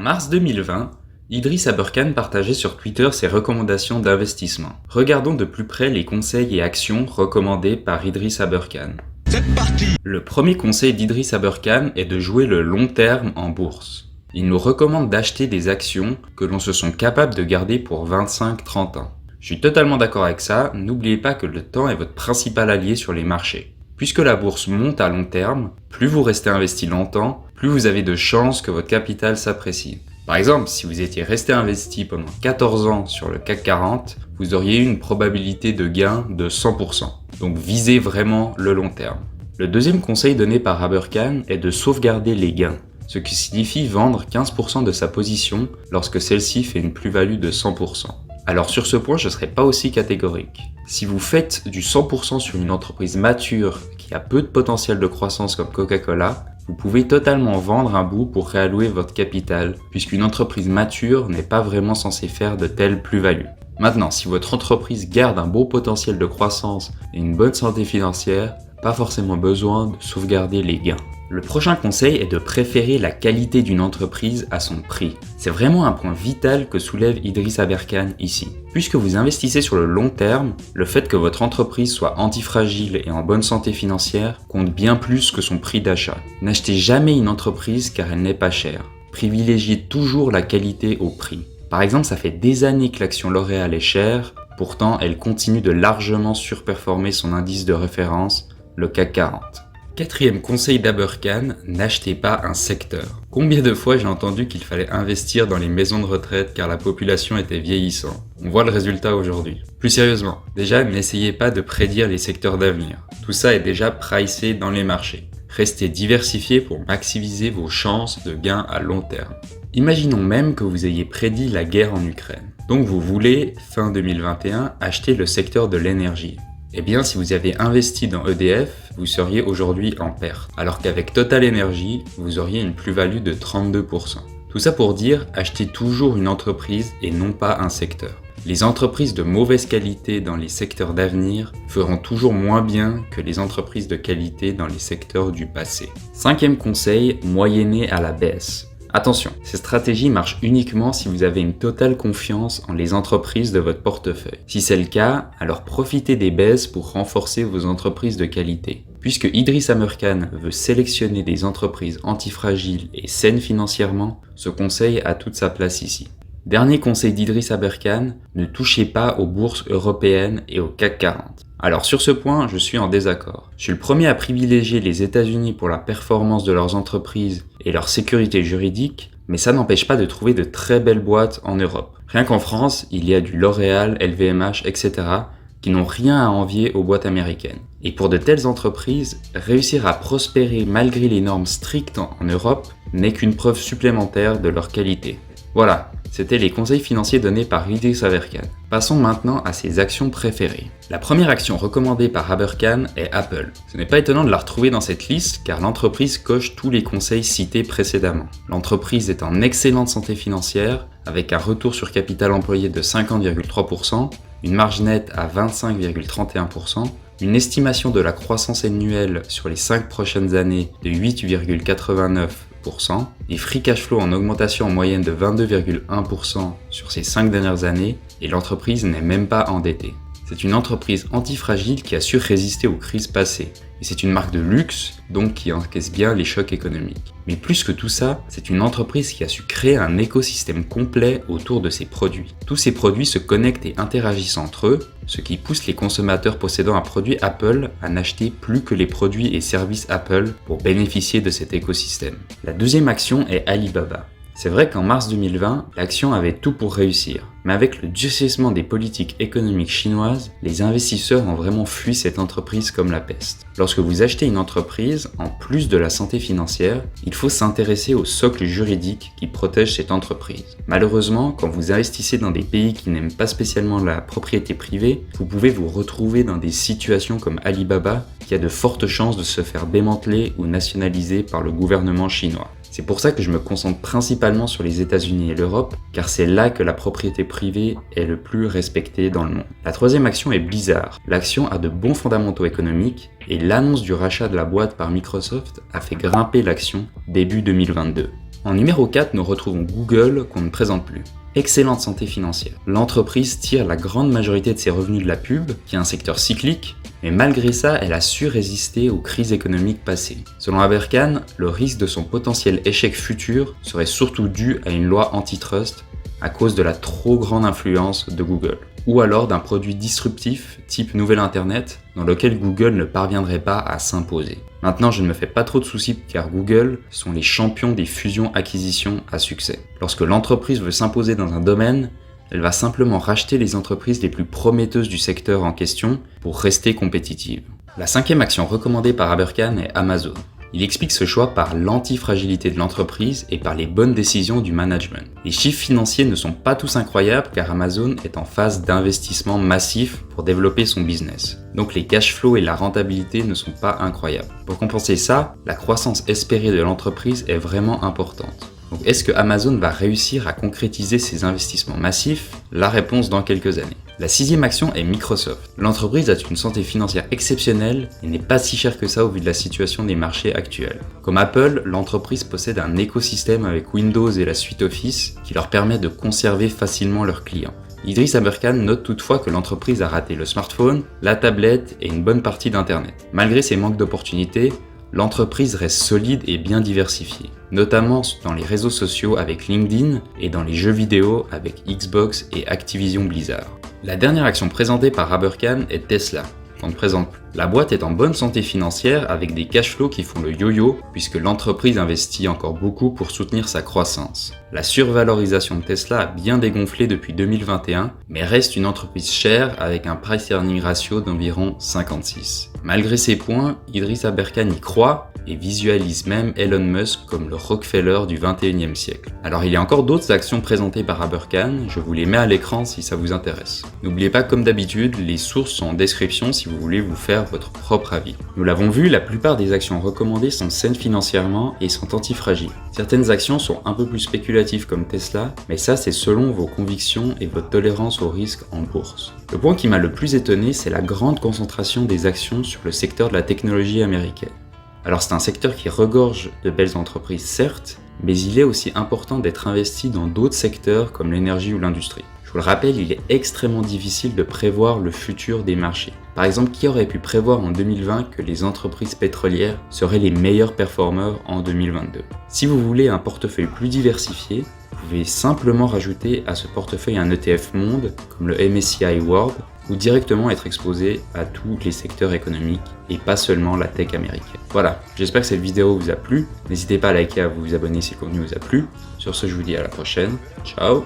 mars 2020, Idriss Aberkan partageait sur Twitter ses recommandations d'investissement. Regardons de plus près les conseils et actions recommandés par Idriss Aberkan. C'est parti! Le premier conseil d'Idriss Aberkan est de jouer le long terme en bourse. Il nous recommande d'acheter des actions que l'on se sent capable de garder pour 25-30 ans. Je suis totalement d'accord avec ça, n'oubliez pas que le temps est votre principal allié sur les marchés. Puisque la bourse monte à long terme, plus vous restez investi longtemps, plus vous avez de chances que votre capital s'apprécie. Par exemple, si vous étiez resté investi pendant 14 ans sur le CAC 40, vous auriez eu une probabilité de gain de 100%. Donc visez vraiment le long terme. Le deuxième conseil donné par Aberkan est de sauvegarder les gains, ce qui signifie vendre 15% de sa position lorsque celle-ci fait une plus-value de 100%. Alors sur ce point, je ne serai pas aussi catégorique. Si vous faites du 100% sur une entreprise mature qui a peu de potentiel de croissance comme Coca-Cola, vous pouvez totalement vendre un bout pour réallouer votre capital, puisqu'une entreprise mature n'est pas vraiment censée faire de telles plus-values. Maintenant, si votre entreprise garde un beau potentiel de croissance et une bonne santé financière, pas forcément besoin de sauvegarder les gains. Le prochain conseil est de préférer la qualité d'une entreprise à son prix. C'est vraiment un point vital que soulève Idriss Aberkan ici. Puisque vous investissez sur le long terme, le fait que votre entreprise soit antifragile et en bonne santé financière compte bien plus que son prix d'achat. N'achetez jamais une entreprise car elle n'est pas chère. Privilégiez toujours la qualité au prix. Par exemple, ça fait des années que l'action L'Oréal est chère, pourtant elle continue de largement surperformer son indice de référence, le CAC 40. Quatrième conseil d'Aberkan, n'achetez pas un secteur. Combien de fois j'ai entendu qu'il fallait investir dans les maisons de retraite car la population était vieillissante. On voit le résultat aujourd'hui. Plus sérieusement, déjà n'essayez pas de prédire les secteurs d'avenir. Tout ça est déjà pricé dans les marchés. Restez diversifié pour maximiser vos chances de gain à long terme. Imaginons même que vous ayez prédit la guerre en Ukraine. Donc vous voulez, fin 2021, acheter le secteur de l'énergie. Eh bien, si vous avez investi dans EDF, vous seriez aujourd'hui en perte, alors qu'avec Total Energy, vous auriez une plus-value de 32%. Tout ça pour dire, achetez toujours une entreprise et non pas un secteur. Les entreprises de mauvaise qualité dans les secteurs d'avenir feront toujours moins bien que les entreprises de qualité dans les secteurs du passé. Cinquième conseil, moyenner à la baisse. Attention, ces stratégies marchent uniquement si vous avez une totale confiance en les entreprises de votre portefeuille. Si c'est le cas, alors profitez des baisses pour renforcer vos entreprises de qualité. Puisque Idriss Aberkan veut sélectionner des entreprises antifragiles et saines financièrement, ce conseil a toute sa place ici. Dernier conseil d'Idriss Aberkan, ne touchez pas aux bourses européennes et au CAC 40. Alors sur ce point, je suis en désaccord. Je suis le premier à privilégier les États-Unis pour la performance de leurs entreprises et leur sécurité juridique, mais ça n'empêche pas de trouver de très belles boîtes en Europe. Rien qu'en France, il y a du L'Oréal, LVMH, etc. qui n'ont rien à envier aux boîtes américaines. Et pour de telles entreprises, réussir à prospérer malgré les normes strictes en Europe n'est qu'une preuve supplémentaire de leur qualité. Voilà, c'était les conseils financiers donnés par Idriss Aberkan. Passons maintenant à ses actions préférées. La première action recommandée par Aberkan est Apple. Ce n'est pas étonnant de la retrouver dans cette liste car l'entreprise coche tous les conseils cités précédemment. L'entreprise est en excellente santé financière avec un retour sur capital employé de 50,3%, une marge nette à 25,31%, une estimation de la croissance annuelle sur les 5 prochaines années de 8,89%, et free cash flow en augmentation en moyenne de 22,1% sur ces 5 dernières années, et l'entreprise n'est même pas endettée. C'est une entreprise antifragile qui a su résister aux crises passées, et c'est une marque de luxe, donc qui encaisse bien les chocs économiques. Mais plus que tout ça, c'est une entreprise qui a su créer un écosystème complet autour de ses produits. Tous ces produits se connectent et interagissent entre eux, ce qui pousse les consommateurs possédant un produit Apple à n'acheter plus que les produits et services Apple pour bénéficier de cet écosystème. La deuxième action est Alibaba. C'est vrai qu'en mars 2020, l'action avait tout pour réussir, mais avec le durcissement des politiques économiques chinoises, les investisseurs ont vraiment fui cette entreprise comme la peste. Lorsque vous achetez une entreprise, en plus de la santé financière, il faut s'intéresser au socle juridique qui protège cette entreprise. Malheureusement, quand vous investissez dans des pays qui n'aiment pas spécialement la propriété privée, vous pouvez vous retrouver dans des situations comme Alibaba, qui a de fortes chances de se faire démanteler ou nationaliser par le gouvernement chinois. C'est pour ça que je me concentre principalement sur les États-Unis et l'Europe, car c'est là que la propriété privée est le plus respectée dans le monde. La troisième action est Blizzard. L'action a de bons fondamentaux économiques, et l'annonce du rachat de la boîte par Microsoft a fait grimper l'action début 2022. En numéro 4, nous retrouvons Google qu'on ne présente plus. Excellente santé financière. L'entreprise tire la grande majorité de ses revenus de la pub, qui est un secteur cyclique, mais malgré ça, elle a su résister aux crises économiques passées. Selon Aberkan, le risque de son potentiel échec futur serait surtout dû à une loi antitrust à cause de la trop grande influence de Google, ou alors d'un produit disruptif type nouvel internet dans lequel Google ne parviendrait pas à s'imposer. Maintenant, je ne me fais pas trop de soucis car Google sont les champions des fusions-acquisitions à succès. Lorsque l'entreprise veut s'imposer dans un domaine, elle va simplement racheter les entreprises les plus prometteuses du secteur en question pour rester compétitive. La 5e action recommandée par Aberkan est Amazon. Il explique ce choix par l'antifragilité de l'entreprise et par les bonnes décisions du management. Les chiffres financiers ne sont pas tous incroyables car Amazon est en phase d'investissement massif pour développer son business. Donc les cash flows et la rentabilité ne sont pas incroyables. Pour compenser ça, la croissance espérée de l'entreprise est vraiment importante. Donc est-ce que Amazon va réussir à concrétiser ses investissements massifs? La réponse dans quelques années. La 6e action est Microsoft. L'entreprise a une santé financière exceptionnelle et n'est pas si chère que ça au vu de la situation des marchés actuels. Comme Apple, l'entreprise possède un écosystème avec Windows et la suite Office qui leur permet de conserver facilement leurs clients. Idriss Aberkan note toutefois que l'entreprise a raté le smartphone, la tablette et une bonne partie d'Internet. Malgré ces manques d'opportunités, l'entreprise reste solide et bien diversifiée, notamment dans les réseaux sociaux avec LinkedIn et dans les jeux vidéo avec Xbox et Activision Blizzard. La dernière action présentée par Aberkan est Tesla, qu'on ne présente plus. La boîte est en bonne santé financière avec des cash flows qui font le yo-yo puisque l'entreprise investit encore beaucoup pour soutenir sa croissance. La survalorisation de Tesla a bien dégonflé depuis 2021, mais reste une entreprise chère avec un price-earning ratio d'environ 56. Malgré ces points, Idriss Aberkan y croit et visualise même Elon Musk comme le Rockefeller du 21e siècle. Alors il y a encore d'autres actions présentées par Aberkan, je vous les mets à l'écran si ça vous intéresse. N'oubliez pas comme d'habitude, les sources sont en description si vous voulez vous faire votre propre avis. Nous l'avons vu, la plupart des actions recommandées sont saines financièrement et sont antifragiles. Certaines actions sont un peu plus spéculatives comme Tesla, mais ça c'est selon vos convictions et votre tolérance au risque en bourse. Le point qui m'a le plus étonné, c'est la grande concentration des actions sur le secteur de la technologie américaine. Alors c'est un secteur qui regorge de belles entreprises certes, mais il est aussi important d'être investi dans d'autres secteurs comme l'énergie ou l'industrie. Je vous le rappelle, il est extrêmement difficile de prévoir le futur des marchés. Par exemple, qui aurait pu prévoir en 2020 que les entreprises pétrolières seraient les meilleurs performeurs en 2022? Si vous voulez un portefeuille plus diversifié, vous pouvez simplement rajouter à ce portefeuille un ETF monde comme le MSCI World ou directement être exposé à tous les secteurs économiques et pas seulement la tech américaine. Voilà, j'espère que cette vidéo vous a plu. N'hésitez pas à liker et à vous abonner si le contenu vous a plu. Sur ce, je vous dis à la prochaine. Ciao!